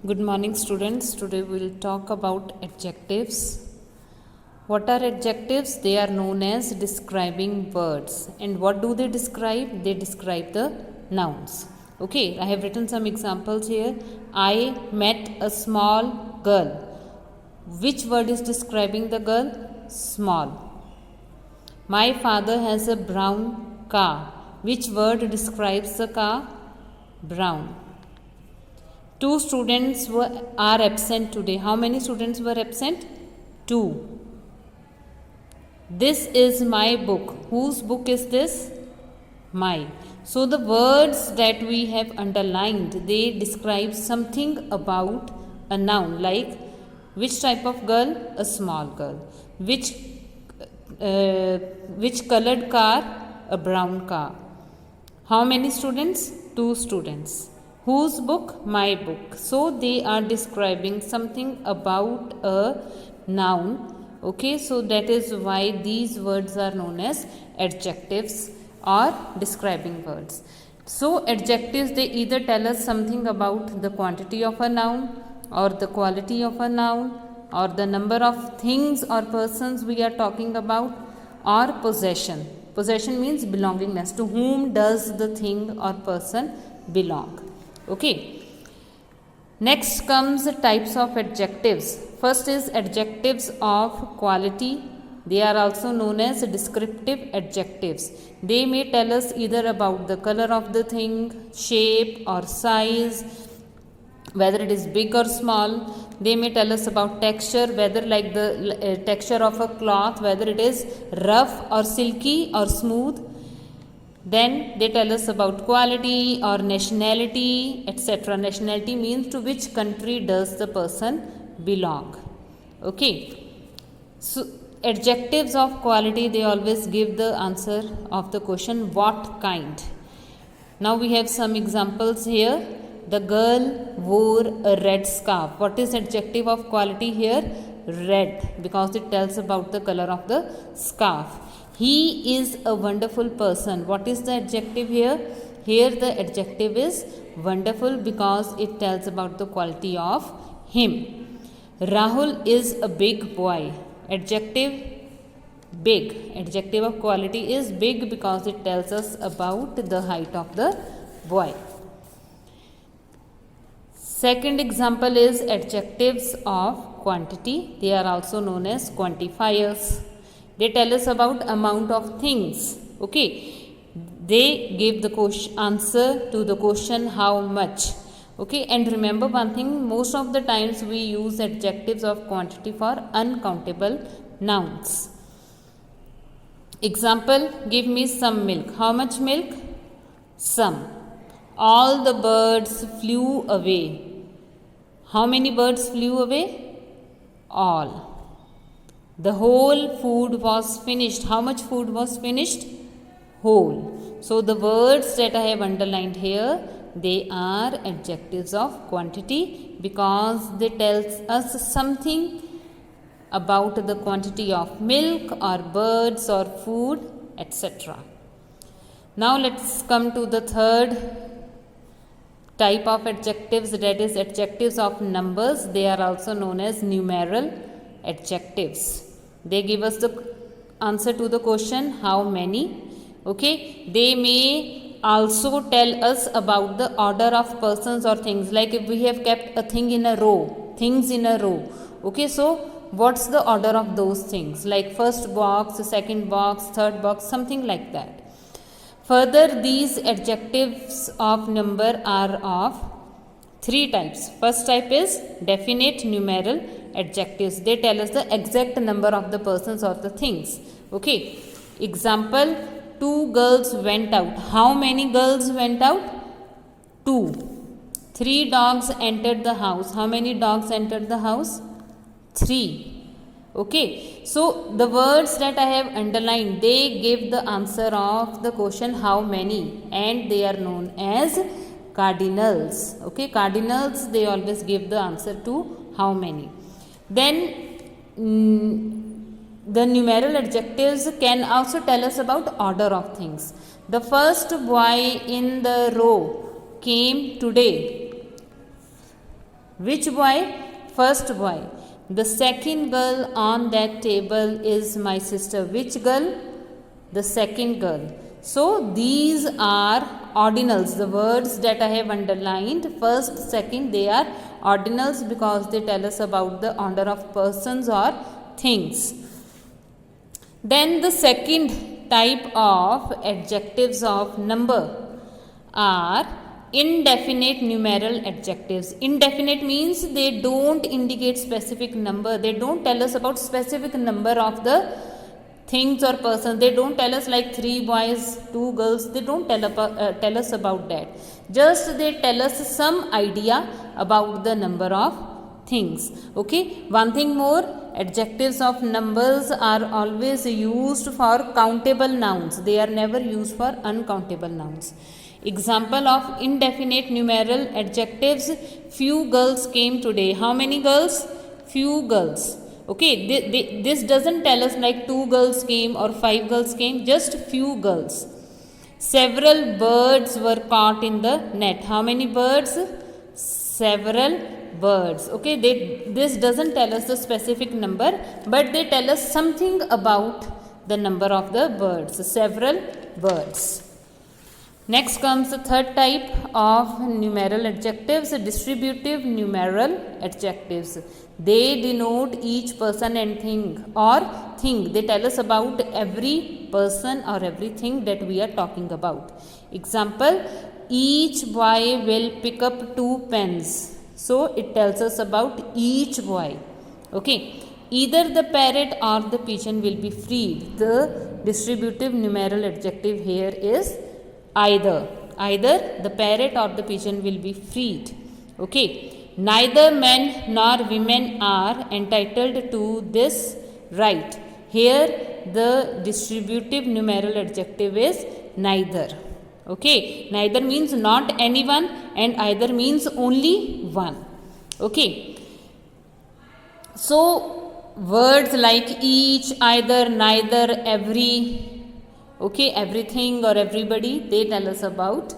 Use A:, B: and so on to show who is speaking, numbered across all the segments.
A: Good morning, students. Today we will talk about adjectives. What are adjectives? They are known as describing words. And what do they describe? They describe the nouns. Okay, I have written some examples here. I met a small girl. Which word is describing the girl? Small. My father has a brown car. Which word describes the car? Brown. Two students are absent today. How many students were absent? Two. This is my book. Whose book is this? My. So the words that we have underlined, they describe something about a noun. Like which type of girl? A small girl. Which colored car? A brown car. How many students? Two students. Whose book? My book. So they are describing something about a noun. Okay, so that is why these words are known as adjectives or describing words. So adjectives, they either tell us something about the quantity of a noun or the quality of a noun or the number of things or persons we are talking about, or possession. Possession means belongingness. To whom does the thing or person belong? Okay. Next comes the types of adjectives. First is adjectives of quality. They are also known as descriptive adjectives. They may tell us either about the color of the thing, shape or size, whether it is big or small. They may tell us about texture, whether like the texture of a cloth, whether it is rough or silky or smooth. Then they tell us about quality or nationality, etc. Nationality means to which country does the person belong. Okay. So adjectives of quality, they always give the answer of the question what kind. Now we have some examples here. The girl wore a red scarf. What is adjective of quality here? Red, because it tells about the color of the scarf. He is a wonderful person. What is the adjective here? Here the adjective is wonderful because it tells about the quality of him. Rahul is a big boy. Adjective big. Adjective of quality is big because it tells us about the height of the boy. Second example is adjectives of quantity. They are also known as quantifiers. They tell us about amount of things. Okay. They give the answer to the question how much. Okay. And remember one thing, most of the times we use adjectives of quantity for uncountable nouns. Example, give me some milk. How much milk? Some. All the birds flew away. How many birds flew away? All. The whole food was finished. How much food was finished? Whole. So the words that I have underlined here, they are adjectives of quantity because they tell us something about the quantity of milk or birds or food, etc. Now let's come to the third type of adjectives, that is adjectives of numbers. They are also known as numeral adjectives. They give us the answer to the question how many. Okay. They may also tell us about the order of persons or things. Like if we have kept a thing in a row, things in a row. Okay. So what's the order of those things? Like first box, second box, third box, something like that. Further, these adjectives of number are of three types. First type is definite numeral adjectives. They tell us the exact number of the persons or the things. Okay. Example, two girls went out. How many girls went out? Two. Three dogs entered the house. How many dogs entered the house? Three. Okay. So the words that I have underlined, they give the answer of the question how many, and they are known as cardinals. Okay. Cardinals, they always give the answer to how many. Then the numeral adjectives can also tell us about order of things. The first boy in the row came today. Which boy? First boy. The second girl on that table is my sister. Which girl? The second girl. So these are ordinals. The words that I have underlined, first, second, they are ordinals because they tell us about the order of persons or things. Then the second type of adjectives of number are indefinite numeral adjectives. Indefinite means they don't indicate specific number. They don't tell us about specific number of the things or persons. They don't tell us like 3 boys, 2 girls. They don't tell us about that. Just they tell us some idea about the number of things. Okay. One thing more, adjectives of numbers are always used for countable nouns. They are never used for uncountable nouns. Example of indefinite numeral adjectives: few girls came today. How many girls? Few girls. Okay, this doesn't tell us like 2 girls came or 5 girls came, just few girls. Several birds were caught in the net. How many birds? Several birds. Okay, this doesn't tell us the specific number, but they tell us something about the number of the birds. Several birds. Next comes the third type of numeral adjectives, distributive numeral adjectives. They denote each person and thing or thing. They tell us about every person or everything that we are talking about. Example, each boy will pick up 2 pens. So it tells us about each boy. Okay. Either the parrot or the pigeon will be freed. The distributive numeral adjective here is either. Either the parrot or the pigeon will be freed. Okay. Neither men nor women are entitled to this right. Here the distributive numeral adjective is neither. Okay. Neither means not anyone and either means only one. Okay. So words like each, either, neither, every, okay, everything or everybody, they tell us about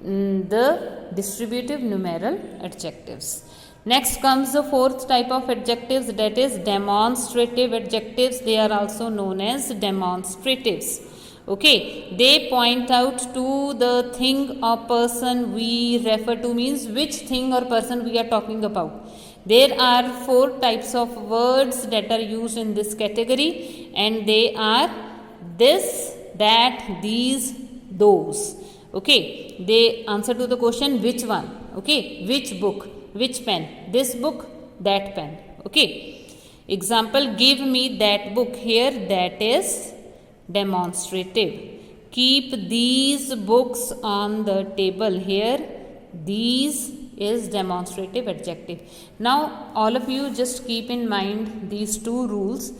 A: the distributive numeral adjectives. Next comes the fourth type of adjectives, that is demonstrative adjectives. They are also known as demonstratives. Okay, they point out to the thing or person we refer to, means which thing or person we are talking about. There are 4 types of words that are used in this category, and they are this, that, these, those. Okay, they answer to the question which one. Okay, which book, which pen, this book, that pen. Okay, example, give me that book. Here that is demonstrative. Keep these books on the table. Here these is demonstrative adjective. Now all of you just keep in mind these 2 rules.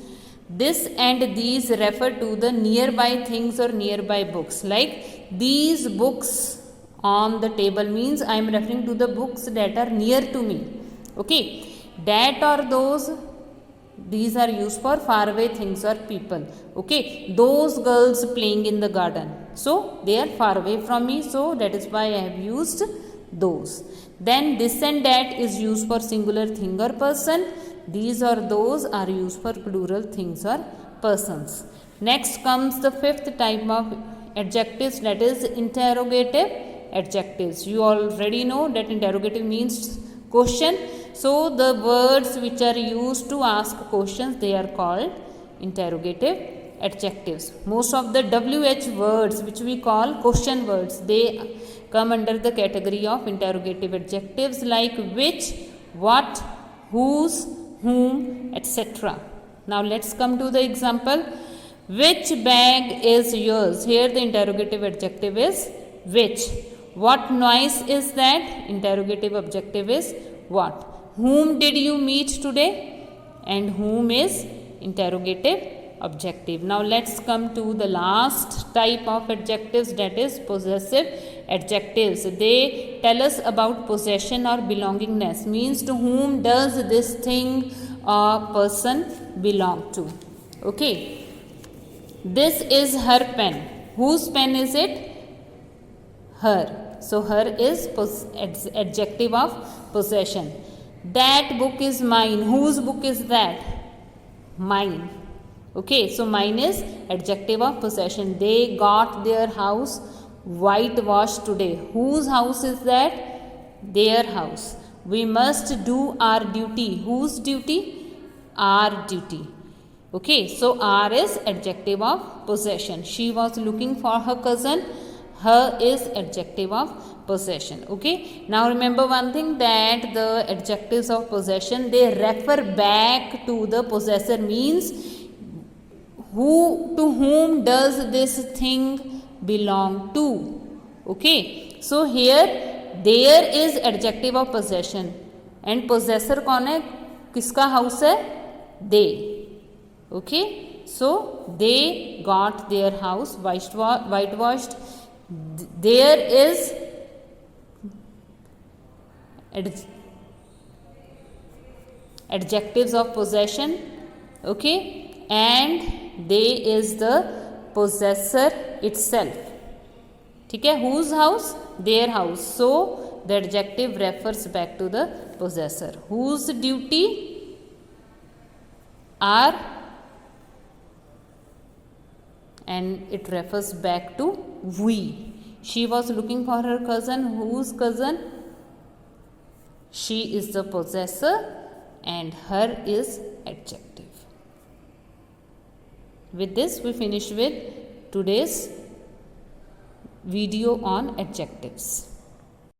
A: This and these refer to the nearby things or nearby books. Like these books on the table means I am referring to the books that are near to me. Okay. That or those, these are used for faraway things or people. Okay. Those girls playing in the garden. So they are far away from me. So that is why I have used those. Then this and that is used for singular thing or person. These or those are used for plural things or persons. Next comes the 5th type of adjectives, that is interrogative adjectives. You already know that interrogative means question. So the words which are used to ask questions, they are called interrogative adjectives. Most of the WH words which we call question words, they come under the category of interrogative adjectives, like which, what, whose, whom, etc. Now let's come to the example. Which bag is yours? Here the interrogative adjective is which. What noise is that? Interrogative adjective is what. Whom did you meet today? And whom is interrogative adjective. Now let's come to the last type of adjectives, that is possessive adjectives. They tell us about possession or belongingness, means to whom does this thing or person belong to. Okay, this is her pen. Whose pen is it? Her. So her is adjective of possession. That book is mine. Whose book is that? Mine. Okay, so mine is adjective of possession. They got their house whitewashed today. Whose house is that? Their house. We must do our duty. Whose duty? Our duty. Okay, so R is adjective of possession. She was looking for her cousin. Her is adjective of possession. Okay, now remember one thing, that the adjectives of possession, they refer back to the possessor, means who, to whom does this thing belong to. Okay, so here there is adjective of possession and possessor कौन है, किसका house है? They. Okay, so they got their house whitewashed. There is adjectives of possession. Okay, and they is the possessor itself. ठीक है, whose house? Their house. So the adjective refers back to the possessor. Whose duty? Are, and it refers back to we. She was looking for her cousin. Whose cousin? She is the possessor and her is adjective. With this we finish with today's video on adjectives.